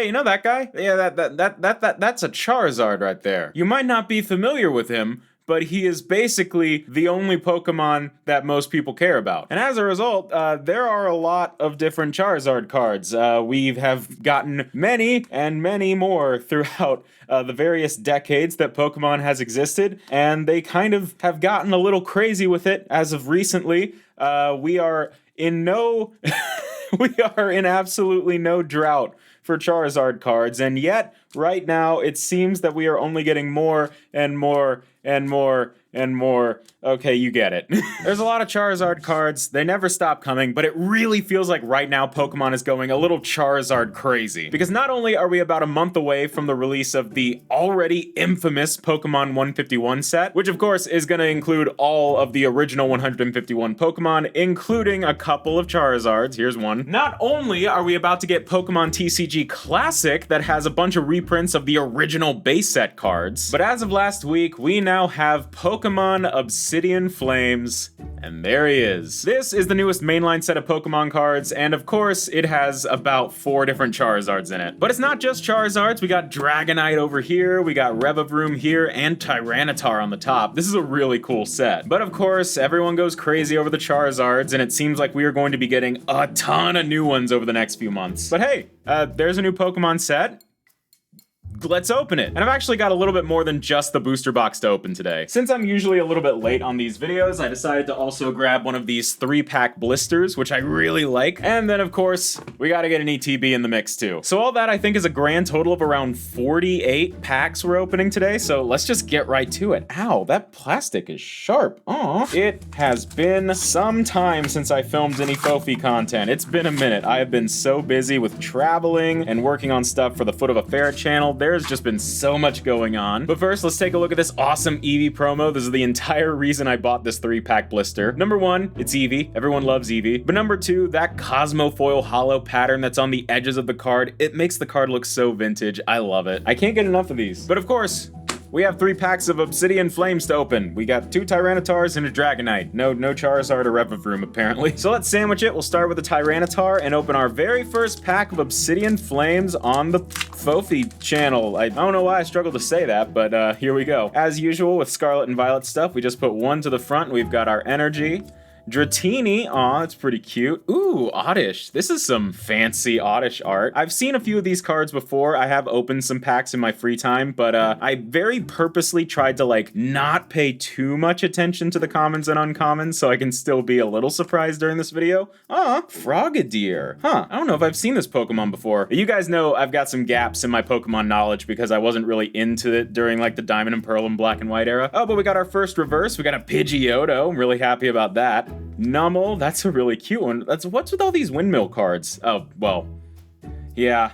you know that guy? Yeah, that's a Charizard right there. You might not be familiar with him, but he is basically the only Pokemon that most people care about. And as a result, there are a lot of different Charizard cards. We have gotten many and many more throughout the various decades that Pokemon has existed, and they kind of have gotten a little crazy with it as of recently. We are in absolutely no drought for Charizard cards, and yet, right now, it seems that we are only getting more and more and more and more. Okay, you get it. There's a lot of Charizard cards. They never stop coming, but it really feels like right now Pokemon is going a little Charizard crazy. Because not only are we about a month away from the release of the already infamous Pokemon 151 set, which of course is going to include all of the original 151 Pokemon, including a couple of Charizards. Here's one. Not only are we about to get Pokemon TCG Classic that has a bunch of reprints of the original base set cards, but as of last week, we now have Pokemon Obsidian Flames, and there he is. This is the newest mainline set of Pokemon cards, and of course, it has about 4 different Charizards in it. But it's not just Charizards, we got Dragonite over here, we got Revavroom here, and Tyranitar on the top. This is a really cool set. But of course, everyone goes crazy over the Charizards, and it seems like we are going to be getting a ton of new ones over the next few months. But hey, there's a new Pokemon set. Let's open it. And I've actually got a little bit more than just the booster box to open today. Since I'm usually a little bit late on these videos, I decided to also grab one of these 3-pack blisters, which I really like. And then of course, we gotta get an ETB in the mix too. So all that I think is a grand total of around 48 packs we're opening today. So let's just get right to it. Ow, that plastic is sharp. Aw. It has been some time since I filmed any Foafy content. It's been a minute. I have been so busy with traveling and working on stuff for the Foot of a Ferret channel. There's just been so much going on. But first, let's take a look at this awesome Eevee promo. This is the entire reason I bought this 3-pack blister. Number 1, it's Eevee. Everyone loves Eevee. But number 2, that Cosmofoil hollow pattern that's on the edges of the card, it makes the card look so vintage. I love it. I can't get enough of these. But of course, we have 3 packs of Obsidian Flames to open. We got 2 Tyranitars and a Dragonite. No Charizard or Revavroom, apparently. So let's sandwich it. We'll start with the Tyranitar and open our very first pack of Obsidian Flames on the Foafy channel. I don't know why I struggle to say that, but here we go. As usual with Scarlet and Violet stuff, we just put 1 to the front. We've got our Energy. Dratini, aw, it's pretty cute. Ooh, Oddish. This is some fancy Oddish art. I've seen a few of these cards before. I have opened some packs in my free time, but I very purposely tried to not pay too much attention to the commons and uncommons so I can still be a little surprised during this video. Aw, Frogadier. Huh, I don't know if I've seen this Pokemon before. You guys know I've got some gaps in my Pokemon knowledge because I wasn't really into it during the Diamond and Pearl and Black and White era. Oh, but we got our first reverse. We got a Pidgeotto. I'm really happy about that. Numel, that's a really cute one. What's with all these windmill cards? Oh, well, yeah,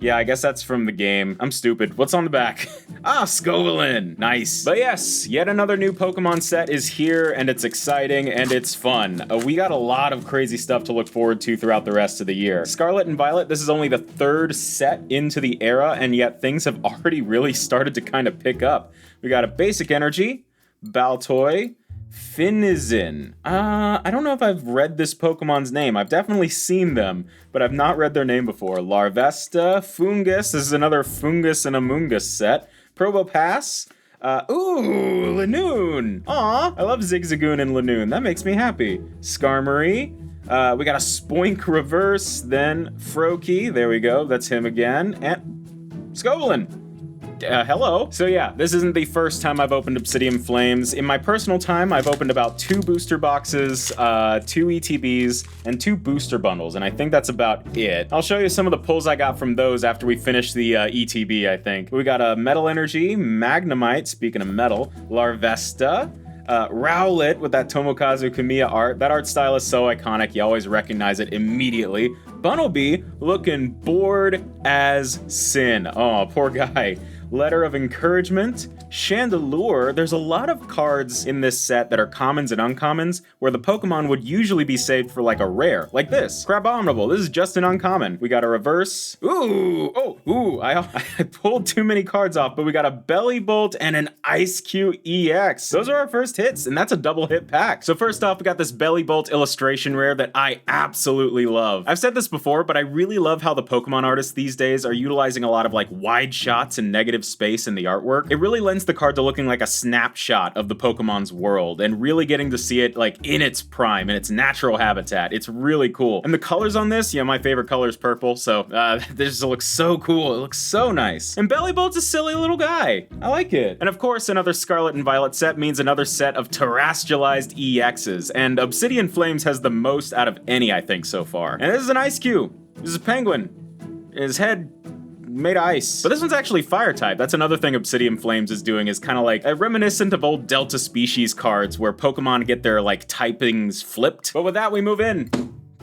I guess that's from the game. I'm stupid. What's on the back? Ah, Scovelin. Nice. But yes, yet another new Pokemon set is here, and it's exciting, and it's fun. We got a lot of crazy stuff to look forward to throughout the rest of the year. Scarlet and Violet, this is only the 3rd set into the era, and yet things have already really started to kind of pick up. We got a Basic Energy, Baltoy, Finizen. I don't know if I've read this Pokemon's name. I've definitely seen them, but I've not read their name before. Larvesta, Fungus. This is another Fungus and Amoongus set. Probopass. Ooh, Lanoon. Aw, I love Zigzagoon and Lanoon. That makes me happy. Skarmory. We got a Spoink reverse, then Froakie. There we go. That's him again. And Scovelin. Hello. So yeah, this isn't the first time I've opened Obsidian Flames. In my personal time, I've opened about 2 booster boxes, 2 ETBs, and 2 booster bundles, and I think that's about it. I'll show you some of the pulls I got from those after we finish the ETB, I think. We got a Metal Energy, Magnemite, speaking of metal, Larvesta, Rowlet with that Tomokazu Kamiya art. That art style is so iconic, you always recognize it immediately. Bunnelby looking bored as sin. Oh, poor guy. Letter of Encouragement, Chandelure. There's a lot of cards in this set that are commons and uncommons, where the Pokemon would usually be saved for like a rare, like this. Crabominable, this is just an uncommon. We got a reverse. I pulled too many cards off, but we got a Bellibolt and an Ice-Q EX. Those are our first hits, and that's a double hit pack. So first off, we got this Bellibolt illustration rare that I absolutely love. I've said this before, but I really love how the Pokemon artists these days are utilizing a lot of like wide shots and negative space in the artwork. It really lends the card to looking like a snapshot of the Pokemon's world and really getting to see it like in its prime, in its natural habitat. It's really cool. And the colors on this, my favorite color is purple, so this looks so cool. It looks so nice. And Bellibolt's a silly little guy. I like it. And of course, another Scarlet and Violet set means another set of terrestrialized EXs, and Obsidian Flames has the most out of any, I think, so far. And this is an Ice Cube. This is a penguin. His head made of ice. But this one's actually fire type. That's another thing Obsidian Flames is doing, is kind of like reminiscent of old Delta Species cards where Pokemon get their like typings flipped. But with that, we move in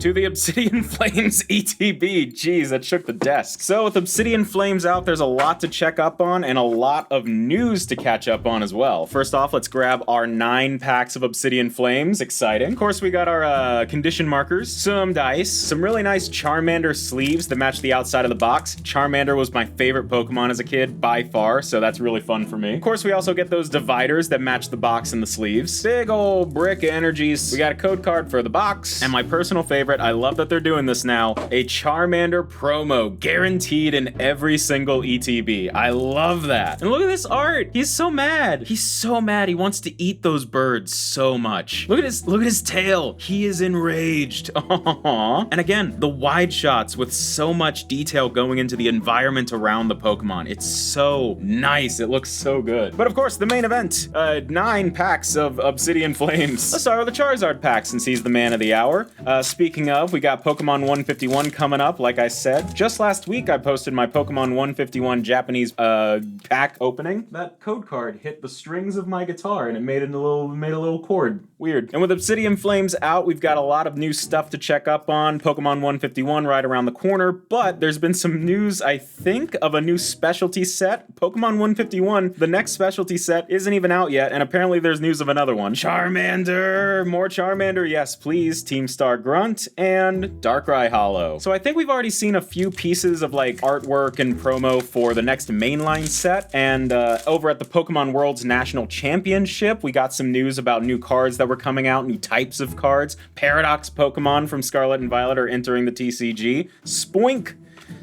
to the Obsidian Flames ETB. Jeez, that shook the desk. So with Obsidian Flames out, there's a lot to check up on and a lot of news to catch up on as well. First off, let's grab our 9 packs of Obsidian Flames. Exciting. Of course, we got our condition markers, some dice, some really nice Charmander sleeves that match the outside of the box. Charmander was my favorite Pokemon as a kid by far, so that's really fun for me. Of course, we also get those dividers that match the box and the sleeves. Big old brick of energies. We got a code card for the box, and my personal favorite, I love that they're doing this now, a Charmander promo guaranteed in every single ETB. I love that. And look at this art. He's so mad. He's so mad. He wants to eat those birds so much. Look at his tail. He is enraged. Aww. And again, the wide shots with so much detail going into the environment around the Pokemon. It's so nice. It looks so good. But of course, the main event, 9 packs of Obsidian Flames. Let's start with the Charizard pack since he's the man of the hour. Speaking of, we got Pokemon 151 coming up, like I said. Just last week, I posted my Pokemon 151 Japanese pack opening. That code card hit the strings of my guitar, and it made a little chord. Weird. And with Obsidian Flames out, we've got a lot of new stuff to check up on. Pokemon 151 right around the corner, but there's been some news, I think, of a new specialty set. Pokemon 151, the next specialty set, isn't even out yet, and apparently there's news of another one. Charmander! More Charmander, yes please. Team Star Grunt and Darkrai Hollow. So I think we've already seen a few pieces of like artwork and promo for the next mainline set, and over at the Pokemon World's National Championship, we got some news about new cards that were coming out, new types of cards. Paradox Pokemon from Scarlet and Violet are entering the TCG. Spoink!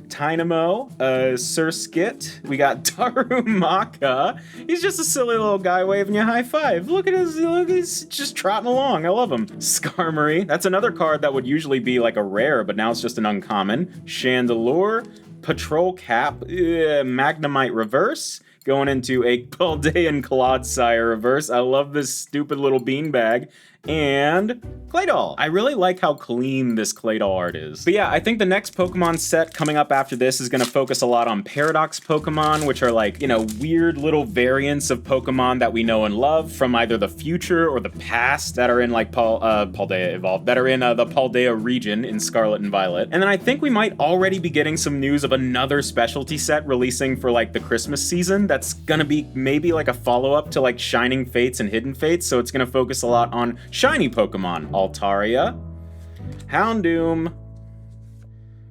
Tynamo, Surskit, we got Darumaka. He's just a silly little guy waving you a high five. Look at he's just trotting along. I love him. Skarmory, that's another card that would usually be like a rare, but now it's just an uncommon. Chandelure, Patrol Cap, Magnemite Reverse, going into a Paldean Clodsire Reverse. I love this stupid little beanbag. And Claydol. I really like how clean this Claydol art is. But yeah, I think the next Pokemon set coming up after this is going to focus a lot on Paradox Pokemon, which are like, weird little variants of Pokemon that we know and love from either the future or the past that are in like Paldea Evolved, that are in the Paldea region in Scarlet and Violet. And then I think we might already be getting some news of another specialty set releasing for like the Christmas season that's going to be maybe like a follow-up to like Shining Fates and Hidden Fates, so it's going to focus a lot on shiny Pokemon. Altaria, Houndoom.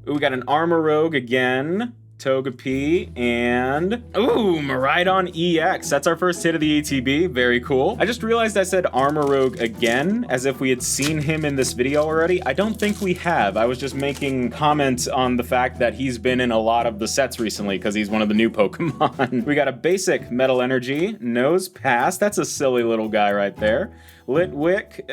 Ooh, we got an Armorogue again. Togepi, and Miraidon EX. That's our first hit of the ETB. Very cool. I just realized I said Armorogue again, as if we had seen him in this video already. I don't think we have. I was just making comments on the fact that he's been in a lot of the sets recently because he's one of the new Pokemon. We got a basic Metal Energy, Nose Pass. That's a silly little guy right there. Litwick,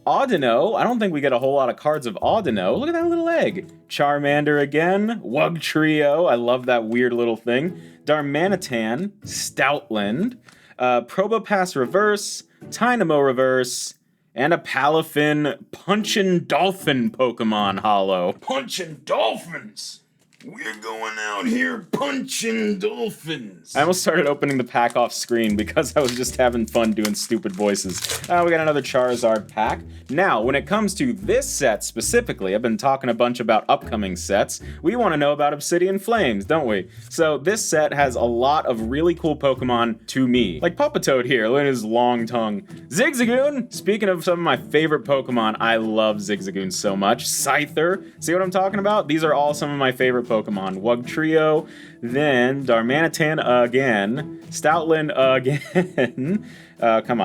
Audino. I don't think we get a whole lot of cards of Audino. Look at that little egg. Charmander again. Wugtrio. I love that weird little thing. Darmanitan. Stoutland. Probopass Reverse. Tynamo Reverse. And a Palafin Punchin' Dolphin Pokemon Hollow. Punchin' Dolphins! We're going out here punching dolphins. I almost started opening the pack off screen because I was just having fun doing stupid voices. We got another Charizard pack. Now, when it comes to this set specifically, I've been talking a bunch about upcoming sets. We want to know about Obsidian Flames, don't we? So this set has a lot of really cool Pokemon to me. Like Toad here, look at his long tongue. Zigzagoon! Speaking of some of my favorite Pokemon, I love Zigzagoon so much. Scyther, see what I'm talking about? These are all some of my favorite Pokemon. Wugtrio, then Darmanitan again, Stoutland again. Come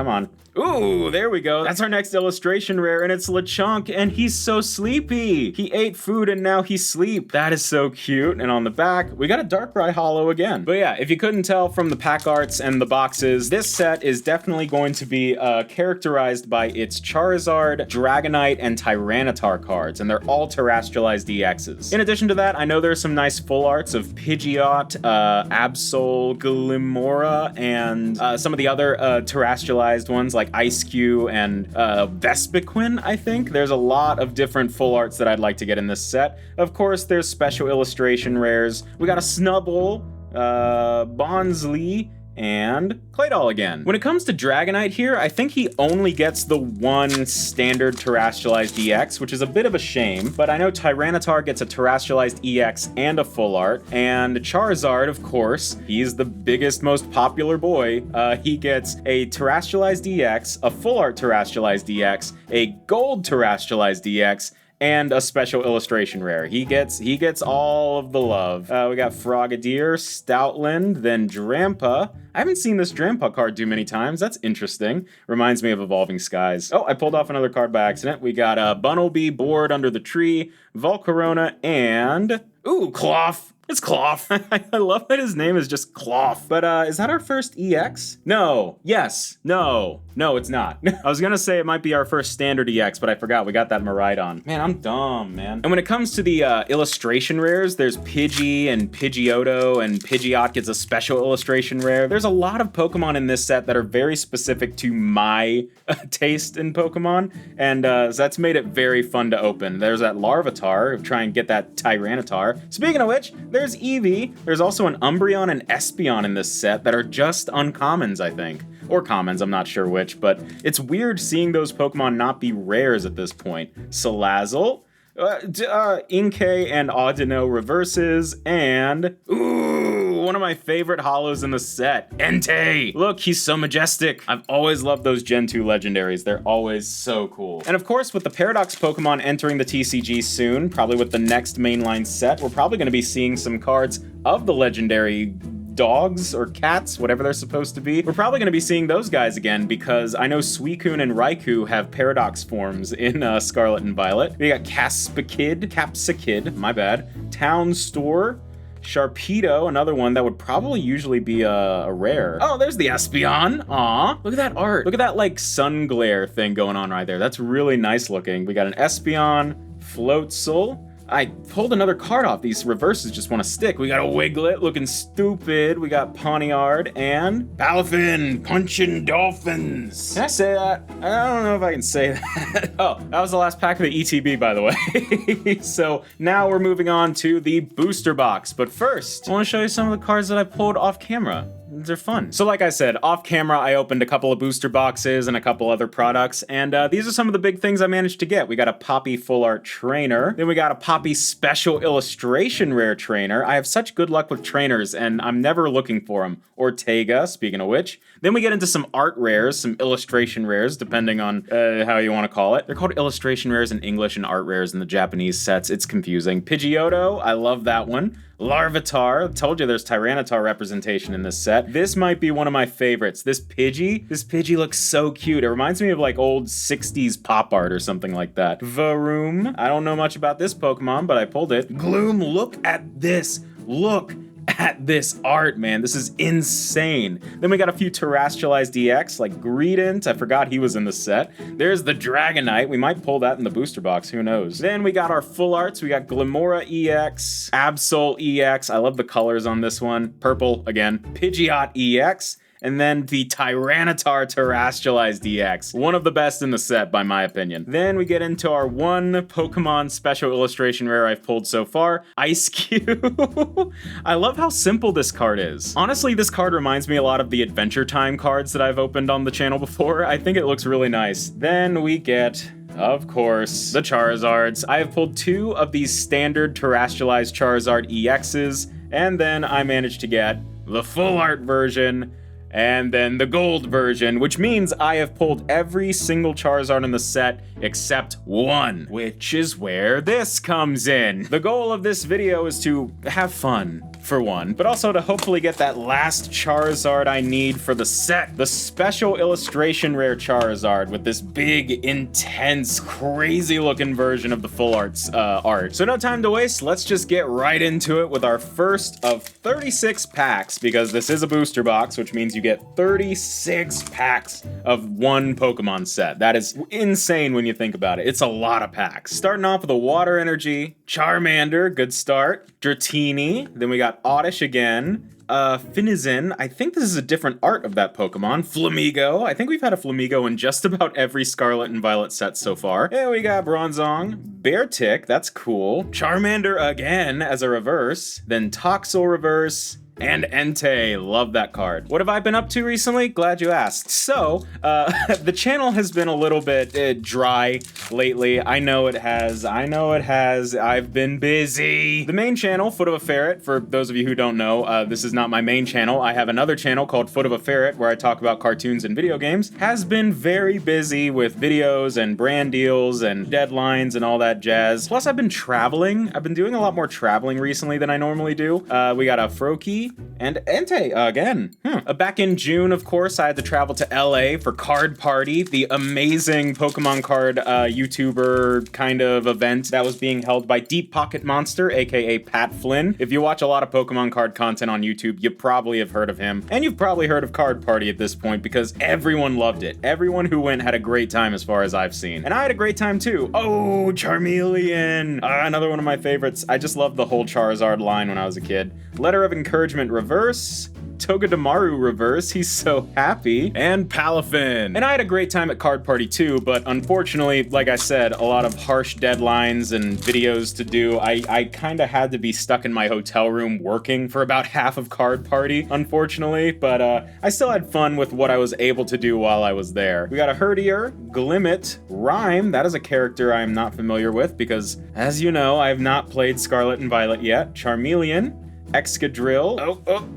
on. Ooh, there we go. That's our next illustration rare, and it's Lechonk, and he's so sleepy. He ate food, and now he's asleep. That is so cute. And on the back, we got a Darkrai Holo again. But yeah, if you couldn't tell from the pack arts and the boxes, this set is definitely going to be characterized by its Charizard, Dragonite, and Tyranitar cards, and they're all terrestrialized EXs. In addition to that, I know there's some nice full arts of Pidgeot, Absol, Glimmora, and some of the other terrestrialized ones like Ice-Q and Vespiquen, I think. There's a lot of different full arts that I'd like to get in this set. Of course, there's special illustration rares. We got a Snubbull, Bonsly, and Claydol again. When it comes to Dragonite here, I think he only gets the one standard terrestrialized EX, which is a bit of a shame, but I know Tyranitar gets a terrestrialized EX and a full art, and Charizard, of course, he's the biggest, most popular boy. He gets a terrestrialized EX, a full art terrestrialized EX, a gold terrestrialized EX, and a special illustration rare. He gets all of the love. We got Frogadier, Stoutland, then Drampa. I haven't seen this Drampa card too many times. That's interesting. Reminds me of Evolving Skies. Oh, I pulled off another card by accident. We got Bunnelby, Bored Under the Tree, Volcarona, and... Ooh, Cloth. It's Cloth. I love that his name is just Cloth. But is that our first EX? No. Yes. No. No, it's not. I was gonna say it might be our first standard EX, but I forgot. We got that Miraidon. Man, I'm dumb, man. And when it comes to the illustration rares, there's Pidgey and Pidgeotto, and Pidgeot gets a special illustration rare. There's a lot of Pokemon in this set that are very specific to my taste in Pokemon, and so that's made it very fun to open. There's that Larvitar, try and get that Tyranitar. Speaking of which, there's Eevee. There's also an Umbreon and Espeon in this set that are just uncommons, I think. Or commons, I'm not sure which, but it's weird seeing those Pokemon not be rares at this point. Salazzle, Inkay and Audino reverses, and... Ooh, one of my favorite holos in the set, Entei. Look, he's so majestic. I've always loved those Gen 2 legendaries. They're always so cool. And of course, with the Paradox Pokemon entering the TCG soon, probably with the next mainline set, we're probably going to be seeing some cards of the legendary dogs or cats, whatever they're supposed to be. We're probably going to be seeing those guys again because I know Suicune and Raikou have Paradox forms in Scarlet and Violet. We got Capsakid, my bad, Town Store, Sharpedo, another one that would probably usually be a rare. Oh, there's the Espeon. Aw, look at that art. Look at that like sun glare thing going on right there. That's really nice looking. We got an Espeon, Floatzel. I pulled another card off. These reverses just want to stick. We got a Wiglet looking stupid. We got Pawniard and Palafin punching dolphins. Can I say that? I don't know if I can say that. Oh, that was the last pack of the ETB, by the way. So now we're moving on to the booster box. But first, I want to show you some of the cards that I pulled off camera. They're fun. So like I said, off camera, I opened a couple of booster boxes and a couple other products, and these are some of the big things I managed to get. We got a Poppy Full Art Trainer, then we got a Poppy Special Illustration Rare Trainer. I have such good luck with trainers, and I'm never looking for them. Ortega, speaking of which. Then we get into some art rares, some illustration rares, depending on how you want to call it. They're called illustration rares in English and art rares in the Japanese sets. It's confusing. Pidgeotto, I love that one. Larvitar, told you there's Tyranitar representation in this set. This might be one of my favorites. This Pidgey looks so cute. It reminds me of like old 60s pop art or something like that. Varoom, I don't know much about this Pokemon, but I pulled it. Gloom, look at this. Look at this art, man. This is insane. Then we got a few terrestrialized EX like Greedent. I forgot he was in the set. There's the Dragonite. We might pull that in the booster box. Who knows? Then we got our full arts. We got Glimmora EX, Absol EX. I love the colors on this one. Purple again. Pidgeot EX. and then the Tyranitar Terastallized EX. One of the best in the set, by my opinion. Then we get into our one Pokemon Special Illustration Rare I've pulled so far, Ice Cube. I love how simple this card is. Honestly, this card reminds me a lot of the Adventure Time cards that I've opened on the channel before. I think it looks really nice. Then we get, of course, the Charizards. I have pulled 2 of these standard Terastallized Charizard EXs, and then I managed to get the full art version, and then the gold version, which means I have pulled every single Charizard in the set except one, which is where this comes in. The goal of this video is to have fun, for one, but also to hopefully get that last Charizard I need for the set. The Special Illustration Rare Charizard with this big, intense, crazy looking version of the full art's art. So no time to waste, let's just get right into it with our first of 36 packs, because this is a booster box, which means you get 36 packs of one Pokemon set. That is insane when you think about it. It's a lot of packs. Starting off with a Water Energy, Charmander, good start, Dratini, then we got Oddish again, Finizen, I think this is a different art of that Pokemon, Flamigo, I think we've had a Flamigo in just about every Scarlet and Violet set so far, and we got Bronzong, Beartic, that's cool, Charmander again as a reverse, then Toxel reverse, and Entei, love that card. What have I been up to recently? Glad you asked. So, the channel has been a little bit dry lately. I know it has. I've been busy. The main channel, Foot of a Ferret, for those of you who don't know, this is not my main channel. I have another channel called Foot of a Ferret where I talk about cartoons and video games. Has been very busy with videos and brand deals and deadlines and all that jazz. Plus, I've been traveling. I've been doing a lot more traveling recently than I normally do. We got a Froakie and Entei again. Back in June, of course, I had to travel to LA for Card Party, the amazing Pokemon card YouTuber kind of event that was being held by Deep Pocket Monster, aka Pat Flynn. If you watch a lot of Pokemon card content on YouTube, you probably have heard of him. And you've probably heard of Card Party at this point because everyone loved it. Everyone who went had a great time as far as I've seen. And I had a great time too. Oh, Charmeleon! Another one of my favorites. I just loved the whole Charizard line when I was a kid. Letter of Encouragement reverse, Togedemaru reverse, he's so happy, and Palafin. And I had a great time at Card Party too, but unfortunately, like I said, a lot of harsh deadlines and videos to do. I kind of had to be stuck in my hotel room working for about half of Card Party, unfortunately, but I still had fun with what I was able to do while I was there. We got a Herdier, Glimmet, Rhyme, that is a character I'm not familiar with because, as you know, I have not played Scarlet and Violet yet. Charmeleon, Excadrill,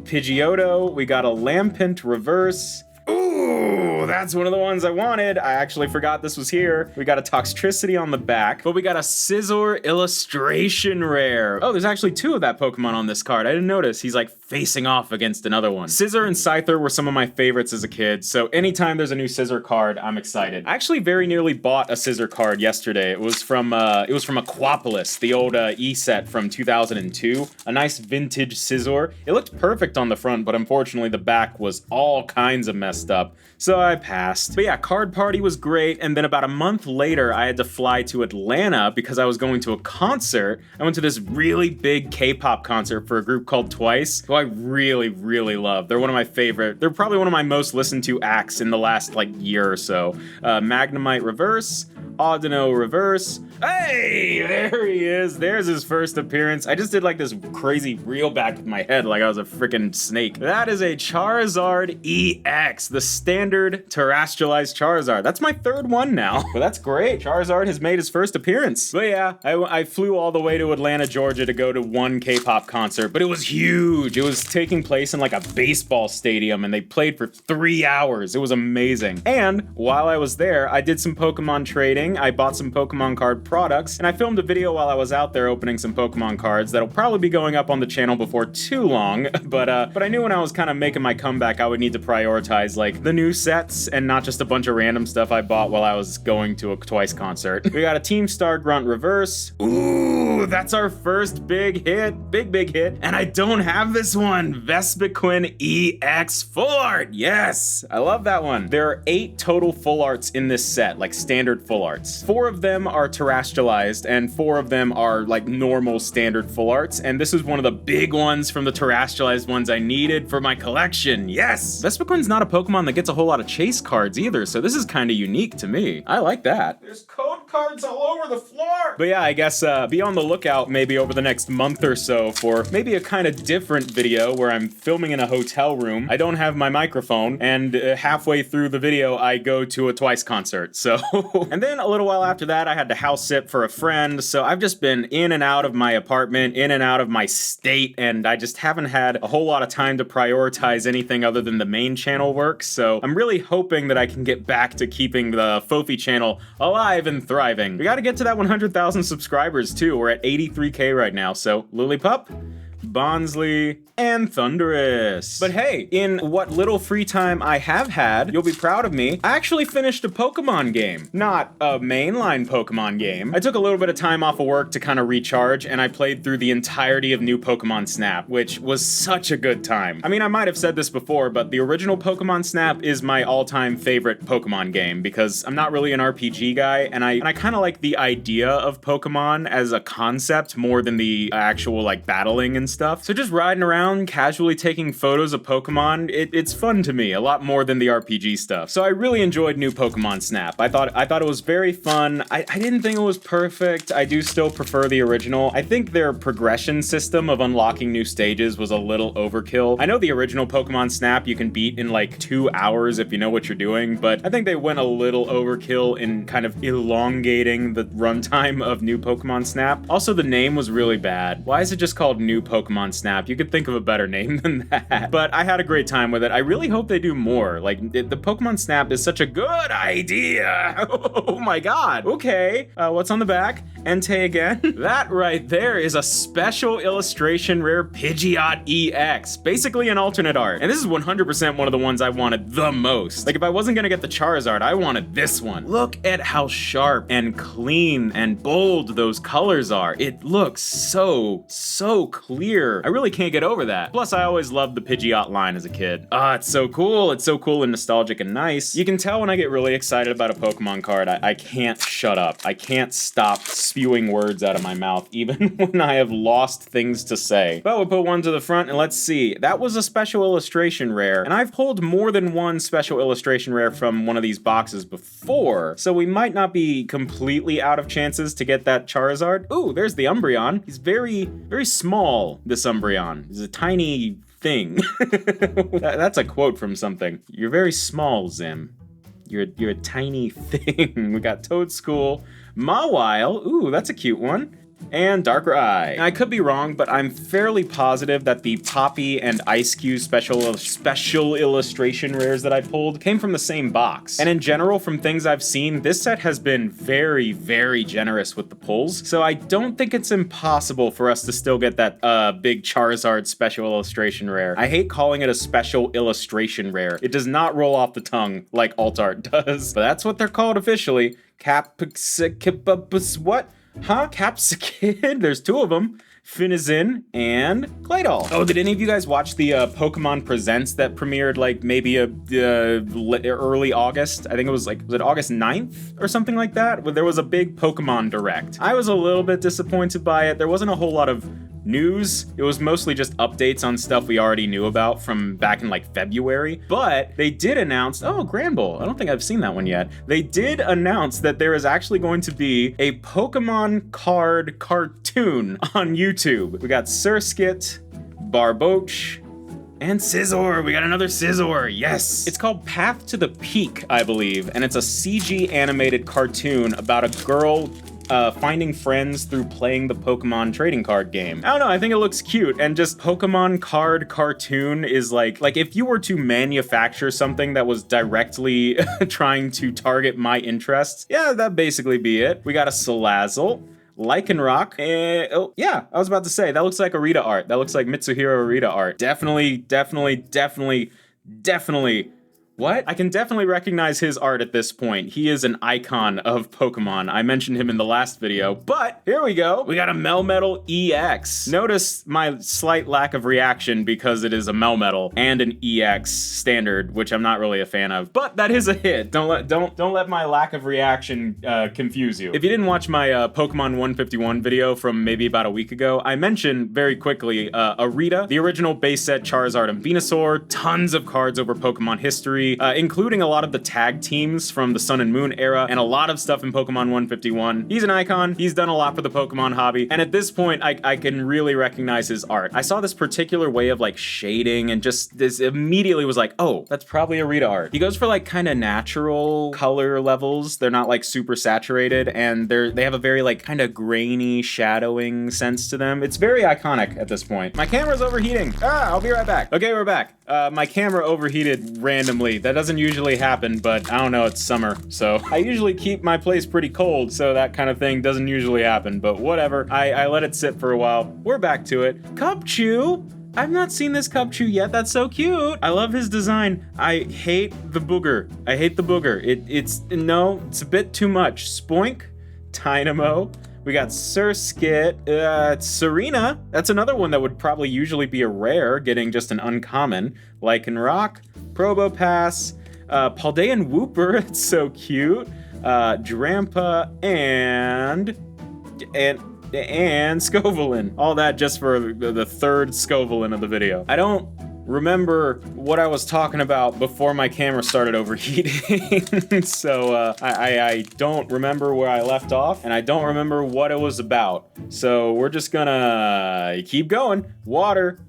Pidgeotto, we got a Lampent reverse. Ooh, that's one of the ones I wanted. I actually forgot this was here. We got a Toxtricity on the back, but we got a Scizor Illustration Rare. Oh, there's actually 2 of that Pokemon on this card. I didn't notice. He's like facing off against another one. Scizor and Scyther were some of my favorites as a kid, so anytime there's a new Scizor card, I'm excited. I actually very nearly bought a Scizor card yesterday. It was from Aquapolis, the old E-set from 2002. A nice vintage Scizor. It looked perfect on the front, but unfortunately the back was all kinds of messed up, so I passed. But yeah, Card Party was great, and then about a month later, I had to fly to Atlanta because I was going to a concert. I went to this really big K-pop concert for a group called Twice, who I really, really love. They're one of my favorite, they're probably one of my most listened to acts in the last year or so. Magnemite reverse, Audino reverse. Hey, there he is. There's his first appearance. I just did this crazy reel back with my head like I was a freaking snake. That is a Charizard EX, the standard Terastallized Charizard. That's my 3rd one now, but that's great. Charizard has made his first appearance. But yeah, I flew all the way to Atlanta, Georgia to go to one K-pop concert, but it was huge. It was taking place in a baseball stadium and they played for 3 hours. It was amazing. And while I was there, I did some Pokemon trading. I bought some Pokemon card products, and I filmed a video while I was out there opening some Pokemon cards that'll probably be going up on the channel before too long, but I knew when I was kind of making my comeback, I would need to prioritize the new sets and not just a bunch of random stuff I bought while I was going to a Twice concert. We got a Team Star Grunt reverse. Ooh, Ooh, that's our first big hit. Big hit. And I don't have this one. Vespiquen EX Full Art. Yes, I love that one. There are 8 total full arts in this set, like standard full arts. 4 of them are terrestrialized, and 4 of them are like normal standard full arts. And this is one of the big ones from the terrestrialized ones I needed for my collection. Yes! Vespiquen's not a Pokemon that gets a whole lot of chase cards either, so this is kind of unique to me. I like that. There's code cards all over the floor! But yeah, I guess be on the lookout maybe over the next month or so for maybe a kind of different video where I'm filming in a hotel room. I don't have my microphone, and halfway through the video I go to a Twice concert, so... And then a little while after that I had to house sit for a friend, so I've just been in and out of my apartment, in and out of my state, and I just haven't had a whole lot of time to prioritize anything other than the main channel work, so I'm really hoping that I can get back to keeping the Foafy channel alive and thriving. We gotta get to that 100,000 subscribers too. We're at 83K right now, so Lillipup, Bonsley, and Thunderous. But hey, in what little free time I have had, you'll be proud of me, I actually finished a Pokemon game. Not a mainline Pokemon game. I took a little bit of time off of work to kind of recharge, and I played through the entirety of New Pokemon Snap, which was such a good time. I mean, I might have said this before, but the original Pokemon Snap is my all-time favorite Pokemon game, because I'm not really an RPG guy, and I kind of like the idea of Pokemon as a concept more than the actual, like, battling and stuff. So just riding around, casually taking photos of Pokemon, it's fun to me, a lot more than the RPG stuff. So I really enjoyed New Pokemon Snap. I thought it was very fun. I didn't think it was perfect. I do still prefer the original. I think their progression system of unlocking new stages was a little overkill. I know the original Pokemon Snap you can beat in like 2 hours if you know what you're doing, but I think they went a little overkill in kind of elongating the runtime of New Pokemon Snap. Also, the name was really bad. Why is it just called New Pokemon Snap? You could think of a better name than that. But I had a great time with it. I really hope they do more. Like, the Pokemon Snap is such a good idea. Oh my god. Okay, what's on the back? Entei again? That right there is a special illustration rare Pidgeot EX. Basically an alternate art. And this is 100% one of the ones I wanted the most. Like, if I wasn't gonna get the Charizard, I wanted this one. Look at how sharp and clean and bold those colors are. It looks so clear. I really can't get over that. Plus, I always loved the Pidgeot line as a kid. Ah, it's so cool. It's so cool and nostalgic and nice. You can tell when I get really excited about a Pokemon card, I can't shut up. I can't stop spewing words out of my mouth, even when I have lost things to say. But we'll put one to the front, and let's see. That was a special illustration rare, and I've pulled more than one special illustration rare from one of these boxes before, so we might not be completely out of chances to get that Charizard. Ooh, there's the Umbreon. He's very small, this Umbreon. He's a tiny thing. That's a quote from something. You're very small, Zim. You're a tiny thing. We got Toadschool, Mawile. Ooh, that's a cute one. And Darker Eye. I could be wrong, but I'm fairly positive that the Poppy and Ice-Cube special illustration rares that I pulled came from the same box. And in general, from things I've seen, this set has been very generous with the pulls, so I don't think it's impossible for us to still get that big Charizard special illustration rare. I hate calling it a special illustration rare. It does not roll off the tongue like alt art does, but that's what they're called officially. What? Huh? Capsicid? There's 2 of them. Finizen and Claydol. Oh, did any of you guys watch the Pokemon Presents that premiered like maybe early August? I think it was like, was it August 9th or something like that? Where there was a big Pokemon Direct. I was a little bit disappointed by it. There wasn't a whole lot of news. It was mostly just updates on stuff we already knew about from back in like February. But they did announce, oh, Granbull. I don't think I've seen that one yet. They did announce that there is actually going to be a Pokemon card cartoon on YouTube. We got Surskit, Barboach, and Scizor. We got another Scizor. Yes. It's called Path to the Peak, I believe, and it's a CG animated cartoon about a girl finding friends through playing the Pokemon trading card game. I don't know, I think it looks cute, and just Pokemon card cartoon is like if you were to manufacture something that was directly trying to target my interests, yeah, that'd basically be it. We got a Salazzle, Lycanroc, oh yeah, I was about to say, that looks like Arita art. That looks like Mitsuhiro Arita art. Definitely What? I can definitely recognize his art at this point. He is an icon of Pokemon. I mentioned him in the last video, but here we go. We got a Melmetal EX. Notice my slight lack of reaction because it is a Melmetal and an EX standard, which I'm not really a fan of, but that is a hit. Don't let my lack of reaction confuse you. If you didn't watch my Pokemon 151 video from maybe about a week ago, I mentioned very quickly Arita, the original base set Charizard and Venusaur, tons of cards over Pokemon history, including a lot of the tag teams from the Sun and Moon era, and a lot of stuff in Pokemon 151. He's an icon, he's done a lot for the Pokemon hobby, and at this point, I can really recognize his art. I saw this particular way of like shading, and just this immediately was like, oh, that's probably Arita art. He goes for like kind of natural color levels. They're not like super saturated, and they have a very like kind of grainy shadowing sense to them. It's very iconic at this point. My camera's overheating. I'll be right back. Okay, we're back. My camera overheated randomly. That doesn't usually happen, but I don't know, it's summer, so I usually keep my place pretty cold, so that kind of thing doesn't usually happen, but whatever. I let it sit for a while. We're back to it. Cupchew! I've not seen this Cupchew yet. That's so cute. I love his design. I hate the booger. I hate the booger. It's a bit too much. Spoink, Dynamo. We got Surskit, Serena. That's another one that would probably usually be a rare, getting just an uncommon. Lycanroc, Probopass, Paldean Wooper. It's so cute. Drampa and Scovelin. All that just for the third Scovelin of the video. I don't remember what I was talking about before my camera started overheating. So I don't remember where I left off, and I don't remember what it was about. So we're just gonna keep going. Water.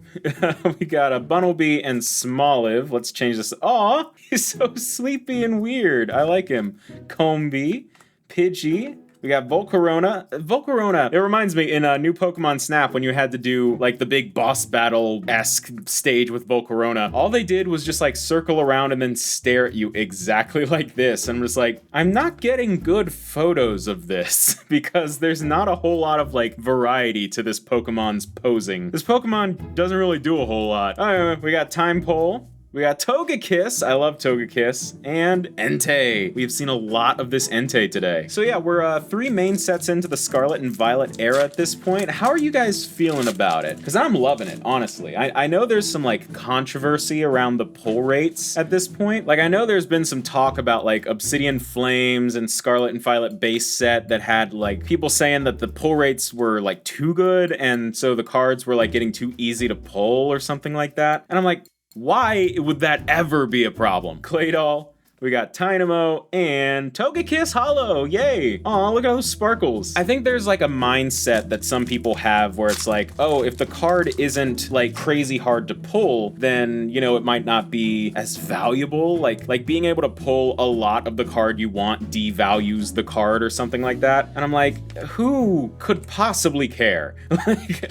We got a Bunnelby and Smoliv. Let's change this. Aw, he's so sleepy and weird. I like him. Combee, Pidgey. We got Volcarona. Volcarona, it reminds me in New Pokemon Snap when you had to do like the big boss battle-esque stage with Volcarona. All they did was just like circle around and then stare at you exactly like this. And I'm just like, I'm not getting good photos of this because there's not a whole lot of like variety to this Pokemon's posing. This Pokemon doesn't really do a whole lot. We got Time Pole. We got Togekiss, I love Togekiss, and Entei. We've seen a lot of this Entei today. So yeah, we're 3 main sets into the Scarlet and Violet era at this point. How are you guys feeling about it? Because I'm loving it, honestly. I know there's some like controversy around the pull rates at this point. Like I know there's been some talk about like Obsidian Flames and Scarlet and Violet base set that had like people saying that the pull rates were like too good, and so the cards were like getting too easy to pull or something like that. And I'm like, why would that ever be a problem? Claydol, we got Dynamo, and Togekiss Hollow, yay! Aw, look at those sparkles. I think there's like a mindset that some people have where it's like, oh, if the card isn't like crazy hard to pull, then, you know, it might not be as valuable. Like being able to pull a lot of the card you want devalues the card or something like that. And I'm like, who could possibly care?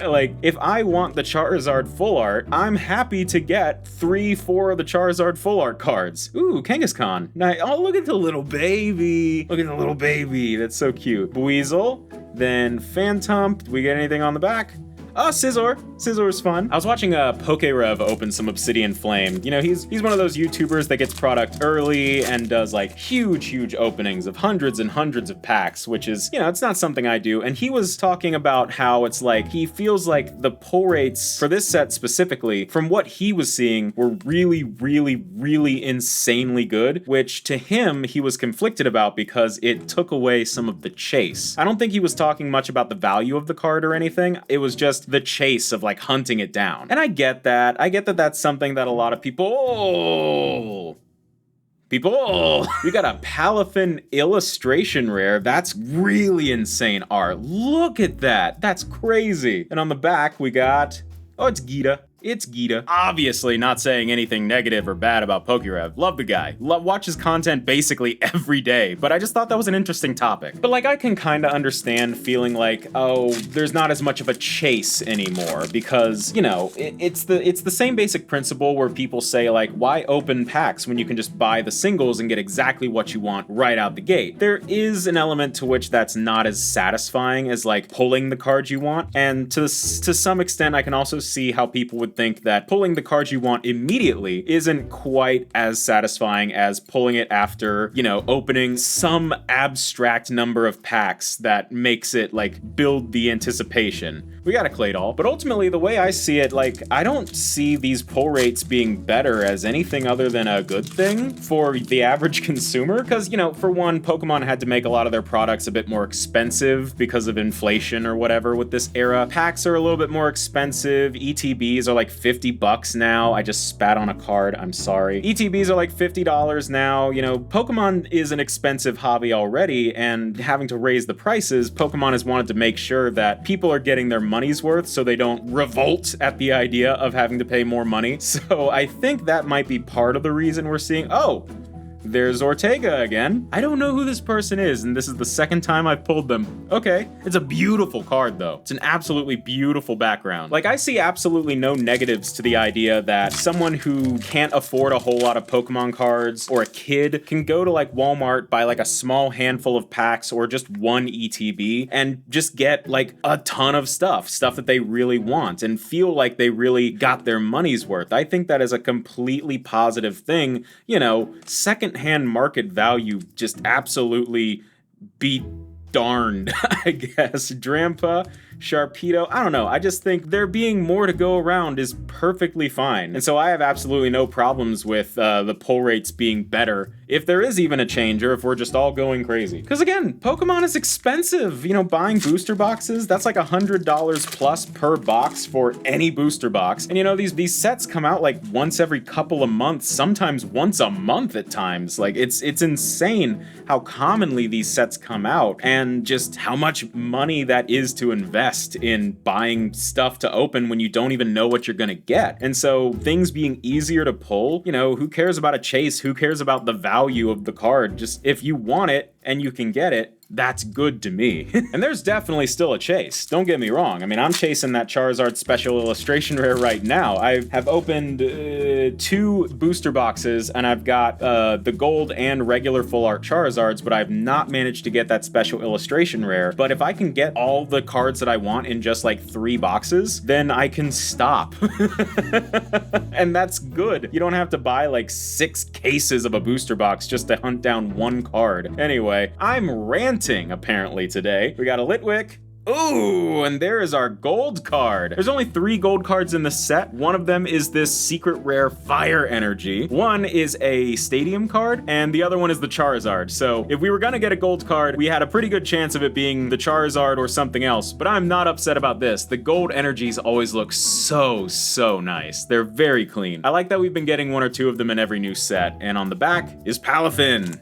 like, if I want the Charizard full art, I'm happy to get 3-4 of the Charizard full art cards. Ooh, Kangaskhan. Nice. Oh, look at the little baby. Look at the little baby. That's so cute. Buizel, then Phantom. Did we get anything on the back? Oh, Scizor. Scizor's fun. I was watching PokeRev open some Obsidian Flame. You know, he's one of those YouTubers that gets product early and does like huge openings of hundreds and hundreds of packs, which is, you know, it's not something I do. And he was talking about how it's like, he feels like the pull rates for this set specifically, from what he was seeing, were really insanely good, which to him, he was conflicted about because it took away some of the chase. I don't think he was talking much about the value of the card or anything. It was just the chase of like hunting it down. And I get that. I get that that's something that a lot of people, we got a Palafin illustration rare. That's really insane art. Look at that. That's crazy. And on the back, we got, oh, it's Gita. It's Gita. Obviously not saying anything negative or bad about PokeRev. Love the guy. Watch his content basically every day, but I just thought that was an interesting topic. But like, I can kind of understand feeling like, oh, there's not as much of a chase anymore because, you know, it's the same basic principle where people say like, why open packs when you can just buy the singles and get exactly what you want right out the gate? There is an element to which that's not as satisfying as like pulling the cards you want, and to some extent I can also see how people would would think that pulling the cards you want immediately isn't quite as satisfying as pulling it after, you know, opening some abstract number of packs that makes it, like, build the anticipation. We got a Claydol, but ultimately, the way I see it, like, I don't see these pull rates being better as anything other than a good thing for the average consumer, because, you know, for one, Pokemon had to make a lot of their products a bit more expensive because of inflation or whatever with this era. Packs are a little bit more expensive. ETBs are like $50 now. I just spat on a card, I'm sorry. ETBs are like $50 now. You know, Pokemon is an expensive hobby already, and having to raise the prices, Pokemon has wanted to make sure that people are getting their money's worth so they don't revolt at the idea of having to pay more money. So I think that might be part of the reason we're seeing, oh, there's Ortega again. I don't know who this person is, and this is the second time I've pulled them. Okay, it's a beautiful card though. It's an absolutely beautiful background. Like, I see absolutely no negatives to the idea that someone who can't afford a whole lot of Pokemon cards, or a kid, can go to like Walmart, buy like a small handful of packs or just one ETB and just get like a ton of stuff that they really want and feel like they really got their money's worth. I think that is a completely positive thing. You know, secondhand market value just absolutely be darned, I guess. Drampa, Sharpedo, I don't know. I just think there being more to go around is perfectly fine. And so I have absolutely no problems with the pull rates being better, if there is even a change, or if we're just all going crazy. Because again, Pokemon is expensive. You know, buying booster boxes, that's like $100 plus per box for any booster box. And you know, these sets come out like once every couple of months, sometimes once a month at times. Like, it's insane how commonly these sets come out, and just how much money that is to invest in buying stuff to open when you don't even know what you're gonna get. And so things being easier to pull, you know, who cares about a chase? Who cares about the value of the card? Just if you want it and you can get it, that's good to me. And there's definitely still a chase, don't get me wrong. I mean, I'm chasing that Charizard Special Illustration Rare right now. I have opened 2 booster boxes, and I've got the gold and regular full art Charizards, but I've not managed to get that Special Illustration Rare. But if I can get all the cards that I want in just like 3 boxes, then I can stop. And that's good. You don't have to buy like 6 cases of a booster box just to hunt down 1 card. Anyway, I'm ranting apparently today. We got a Litwick. Ooh, and there is our gold card. There's only 3 gold cards in the set. One of them is this secret rare Fire Energy. One is a Stadium card, and the other one is the Charizard. So if we were gonna get a gold card, we had a pretty good chance of it being the Charizard or something else, but I'm not upset about this. The gold energies always look so nice. They're very clean. I like that we've been getting 1 or 2 of them in every new set, and on the back is Palafin.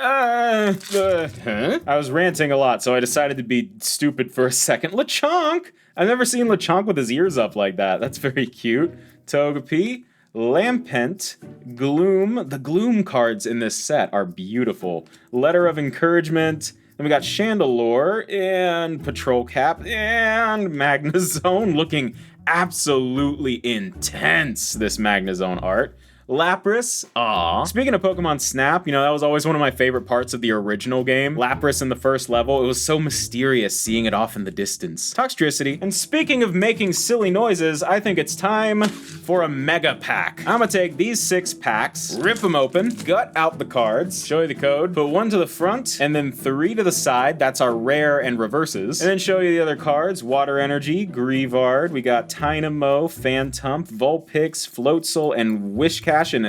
I was ranting a lot, so I decided to be stupid for a second. Lechonk! I've never seen Lechonk with his ears up like that. That's very cute. Togepi, Lampent, Gloom. The Gloom cards in this set are beautiful. Letter of Encouragement. Then we got Chandelure and Patrol Cap and Magnezone, looking absolutely intense, this Magnezone art. Lapras, aww. Speaking of Pokemon Snap, you know, that was always one of my favorite parts of the original game. Lapras in the first level, it was so mysterious seeing it off in the distance. Toxtricity. And speaking of making silly noises, I think it's time for a Mega Pack. I'm gonna take these 6 packs, rip them open, gut out the cards, show you the code, put 1 to the front, and then 3 to the side, that's our rare and reverses, and then show you the other cards. Water Energy, Greavard, we got Tynamo, Phantump, Vulpix, Floatzel, and Wishcash, and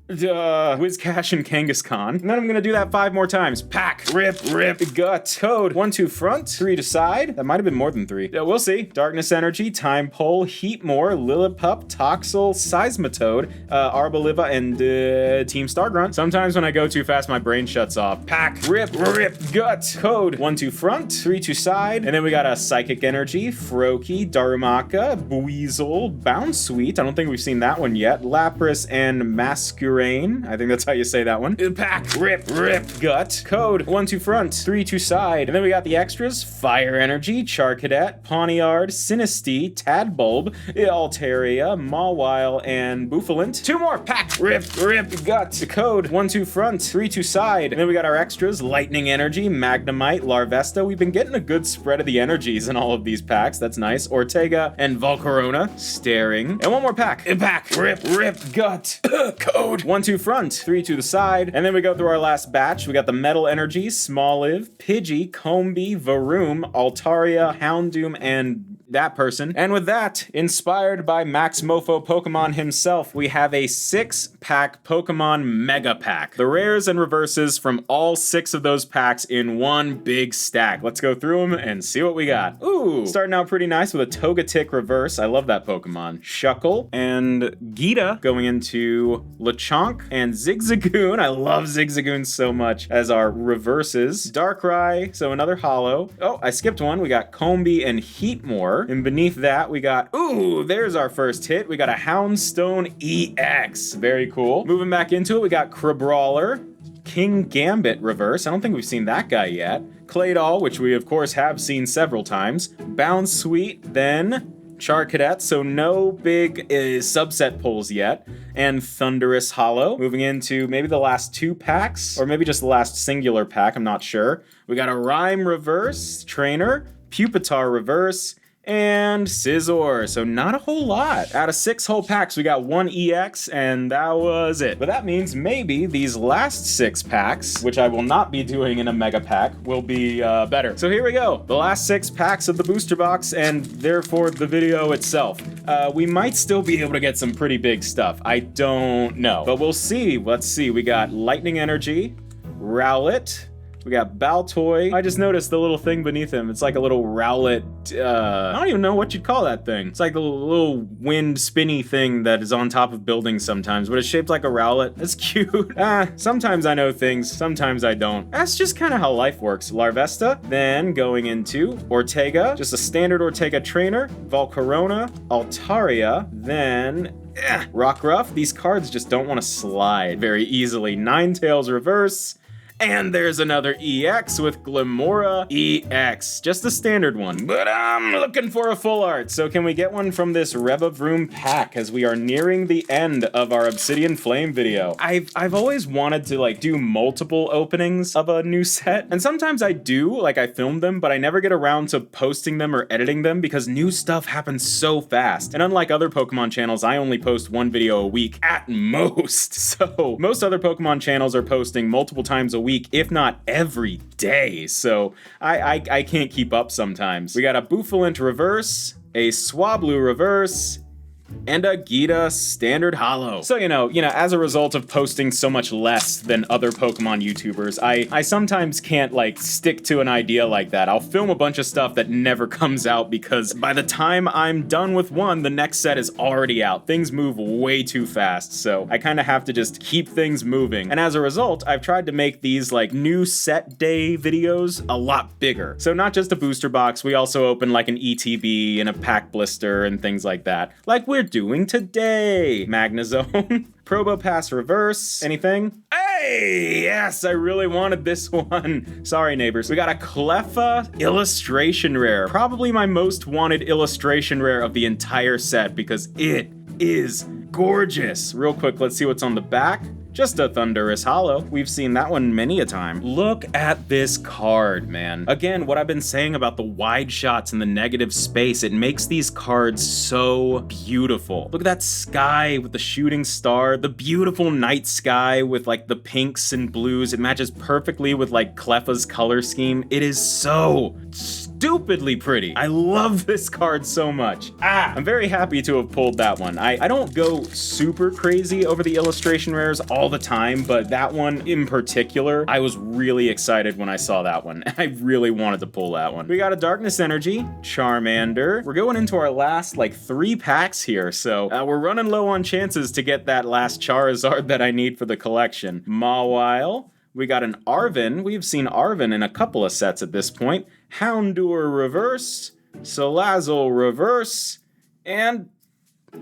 Whiscash and Kangaskhan. And then I'm gonna do that 5 more times. Pack, rip, gut, code. 1, 2 front, 3 to side. That might have been more than 3. We'll see. Darkness Energy, Time Pole, Heatmore, Lillipup, Toxel, Seismitoad, Arboliva, and Team Stargrunt. Sometimes when I go too fast, my brain shuts off. Pack, rip, gut, code. 1, 2 front, 3 to side. And then we got a Psychic Energy, Froakie, Darumaka, Buizel, Bounsweet. I don't think we've seen that one yet. Lapras and Masquerain. Rain. I think that's how you say that one. Pack, rip, gut. Code, 1-2 front, 3-2 side. And then we got the extras, Fire Energy, Charcadet, Pawniard, Sinistea, Tadbulb, Altaria, Mawile, and Bouffalant. 2 more, pack, rip, gut. Code, 1-2 front, 3-2 side. And then we got our extras, Lightning Energy, Magnemite, Larvesta. We've been getting a good spread of the energies in all of these packs. That's nice. Ortega and Volcarona, Staring. And one more pack. Pack, rip, gut. Code, 1-2 front, 3 to the side. And then we go through our last batch. We got the Metal Energy, Smoliv, Pidgey, Combee, Varoom, Altaria, Houndoom, and that person. And with that, inspired by Max Mofo Pokemon himself, we have a 6-pack Pokemon Mega Pack. The rares and reverses from all 6 of those packs in one big stack. Let's go through them and see what we got. Ooh, starting out pretty nice with a Togetic reverse. I love that Pokemon. Shuckle and Gita going into Lechonk and Zigzagoon. I love Zigzagoon so much as our reverses. Darkrai, so another holo. Oh, I skipped one. We got Combee and Heatmore. And beneath that, we got, ooh, there's our first hit. We got a Houndstone EX. Very cool. Moving back into it, we got Crabrawler, King Gambit reverse. I don't think we've seen that guy yet. Claydol, which we of course have seen several times. Bounsweet, then Charcadet, so no big subset pulls yet. And Thundurus Holo. Moving into maybe the last 2 packs, or maybe just the last singular pack, I'm not sure. We got a Rhyme reverse, Trainer, Pupitar reverse, and Scizor, so not a whole lot. Out of 6 whole packs, we got 1 EX, and that was it. But that means maybe these last 6 packs, which I will not be doing in a mega pack, will be better. So here we go, the last 6 packs of the booster box, and therefore the video itself. We might still be able to get some pretty big stuff. I don't know, but we'll see. Let's see, we got Lightning Energy, Rowlet, we got Baltoy. I just noticed the little thing beneath him. It's like a little Rowlet, I don't even know what you'd call that thing. It's like the little wind spinny thing that is on top of buildings sometimes, but it's shaped like a Rowlet. It's cute. Sometimes I know things, sometimes I don't. That's just kind of how life works. Larvesta, then going into Ortega, just a standard Ortega trainer, Volcarona, Altaria, then Rockruff. These cards just don't want to slide very easily. Ninetales reverse. And there's another EX with Glimora EX. Just the standard one. But I'm looking for a full art. So can we get one from this Revavroom pack as we are nearing the end of our Obsidian Flame video? I've always wanted to like do multiple openings of a new set. And sometimes I do, like I film them, but I never get around to posting them or editing them because new stuff happens so fast. And unlike other Pokemon channels, I only post 1 video a week at most. So most other Pokemon channels are posting multiple times a week, if not every day, so I can't keep up sometimes. We got a Bouffalant reverse, a Swablu reverse, and a Gita standard holo. So, you know, as a result of posting so much less than other Pokemon YouTubers, I sometimes can't, like, stick to an idea like that. I'll film a bunch of stuff that never comes out because by the time I'm done with one, the next set is already out. Things move way too fast, so I kind of have to just keep things moving. And as a result, I've tried to make these, like, new set day videos a lot bigger. So not just a booster box, we also open, like, an ETB and a pack blister and things like that. Like we're doing today. Magnezone, Probopass reverse, anything? Hey, yes, I really wanted this one. Sorry, neighbors. We got a Cleffa illustration rare. Probably my most wanted illustration rare of the entire set because it is gorgeous. Real quick, let's see what's on the back. Just a Thundurus holo. We've seen that one many a time. Look at this card, man. Again, what I've been saying about the wide shots and the negative space, it makes these cards so beautiful. Look at that sky with the shooting star, the beautiful night sky with like the pinks and blues. It matches perfectly with like Cleffa's color scheme. It is so stupidly pretty. I love this card so much. I'm very happy to have pulled that one. I don't go super crazy over the illustration rares all the time, but that one in particular, I was really excited when I saw that one. I really wanted to pull that one. We got a Darkness Energy, Charmander. We're going into our last like 3 packs here, so we're running low on chances to get that last Charizard that I need for the collection. Mawile. We got an Arven. We've seen Arven in a couple of sets at this point. Houndour reverse, Salazzle reverse, and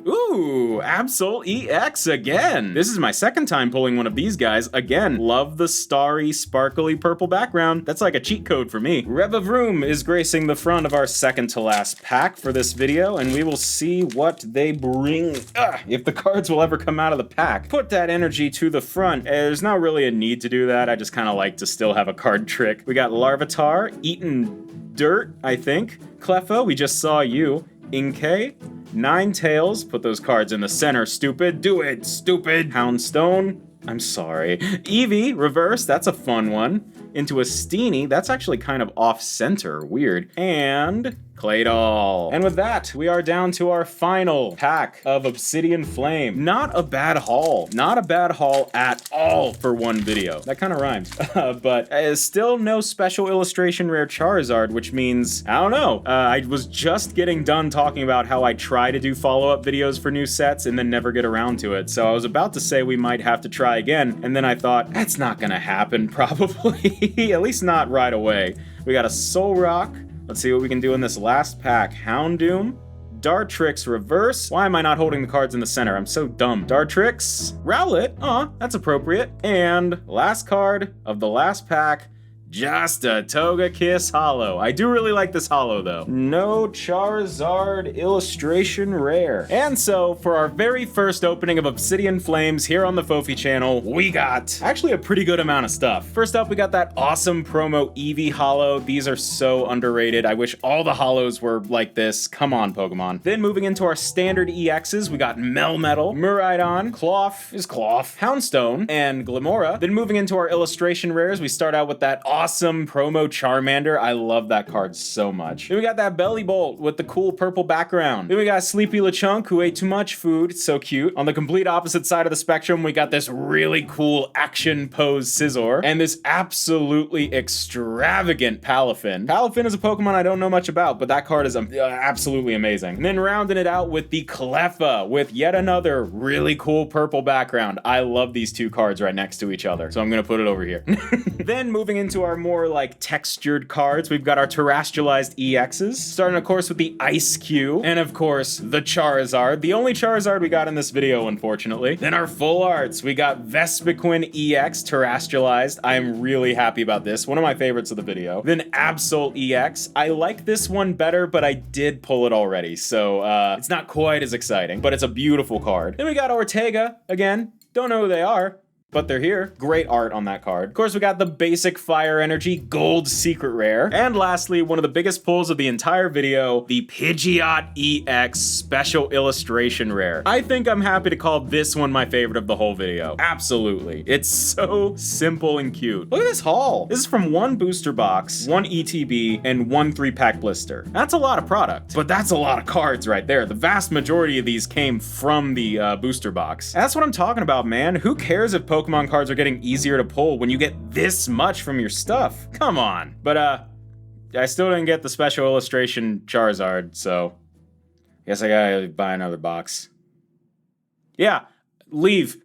Ooh, Absol EX again. This is my second time pulling one of these guys. Again, love the starry, sparkly purple background. That's like a cheat code for me. Revavroom is gracing the front of our second to last pack for this video, and we will see what they bring. If the cards will ever come out of the pack. Put that energy to the front. There's not really a need to do that. I just kind of like to still have a card trick. We got Larvitar, Eaten Dirt, I think. Cleffa, we just saw you. Inkay, Ninetales, put those cards in the center, stupid. Do it, stupid. Houndstone, I'm sorry. Eevee, reverse, that's a fun one. Into a Steenie, that's actually kind of off-center, weird. And Claydol. And with that, we are down to our final pack of Obsidian Flame. Not a bad haul. Not a bad haul at all for one video. That kind of rhymes. But still no special illustration rare Charizard, which means, I don't know. I was just getting done talking about how I try to do follow-up videos for new sets and then never get around to it. So I was about to say we might have to try again, and then I thought, that's not gonna happen, probably. At least not right away. We got a Solrock. Let's see what we can do in this last pack. Houndoom, Dartrix reverse. Why am I not holding the cards in the center? I'm so dumb. Dartrix, Rowlet, that's appropriate. And last card of the last pack, just a Togekiss holo. I do really like this holo though. No Charizard illustration rare. And so for our very first opening of Obsidian Flames here on the Foafy channel, we got actually a pretty good amount of stuff. First up, we got that awesome promo Eevee holo. These are so underrated. I wish all the holos were like this. Come on, Pokemon. Then moving into our standard EXs, we got Melmetal, Miraidon, Cloth, Houndstone, and Glimora. Then moving into our illustration rares, we start out with that awesome promo Charmander. I love that card so much. Then we got that Belly Bolt with the cool purple background. Then we got Sleepy LeChunk who ate too much food. It's so cute. On the complete opposite side of the spectrum, we got this really cool action pose Scizor and this absolutely extravagant Palafin. Palafin is a Pokemon I don't know much about, but that card is absolutely amazing. And then rounding it out with the Cleffa with yet another really cool purple background. I love these two cards right next to each other, so I'm gonna put it over here. Then moving into our more like textured cards, we've got our terrestrialized EXs, starting of course with the Ice Cube, and of course the Charizard, the only Charizard we got in this video unfortunately. Then our full arts, we got Vespiquen EX terrestrialized. I'm really happy about this, one of my favorites of the video. Then Absol EX, I like this one better, but I did pull it already, so it's not quite as exciting, but it's a beautiful card. Then we got Ortega, again, don't know who they are, but they're here. Great art on that card. Of course, we got the basic Fire Energy Gold Secret Rare. And lastly, one of the biggest pulls of the entire video, the Pidgeot EX Special Illustration Rare. I think I'm happy to call this one my favorite of the whole video. Absolutely. It's so simple and cute. Look at this haul. This is from one booster box, one ETB, and one 3-pack blister. That's a lot of product, but that's a lot of cards right there. The vast majority of these came from the booster box. That's what I'm talking about, man. Who cares if Pokemon cards are getting easier to pull when you get this much from your stuff? Come on. But I still didn't get the special illustration Charizard, so I guess I gotta buy another box. Yeah, leave.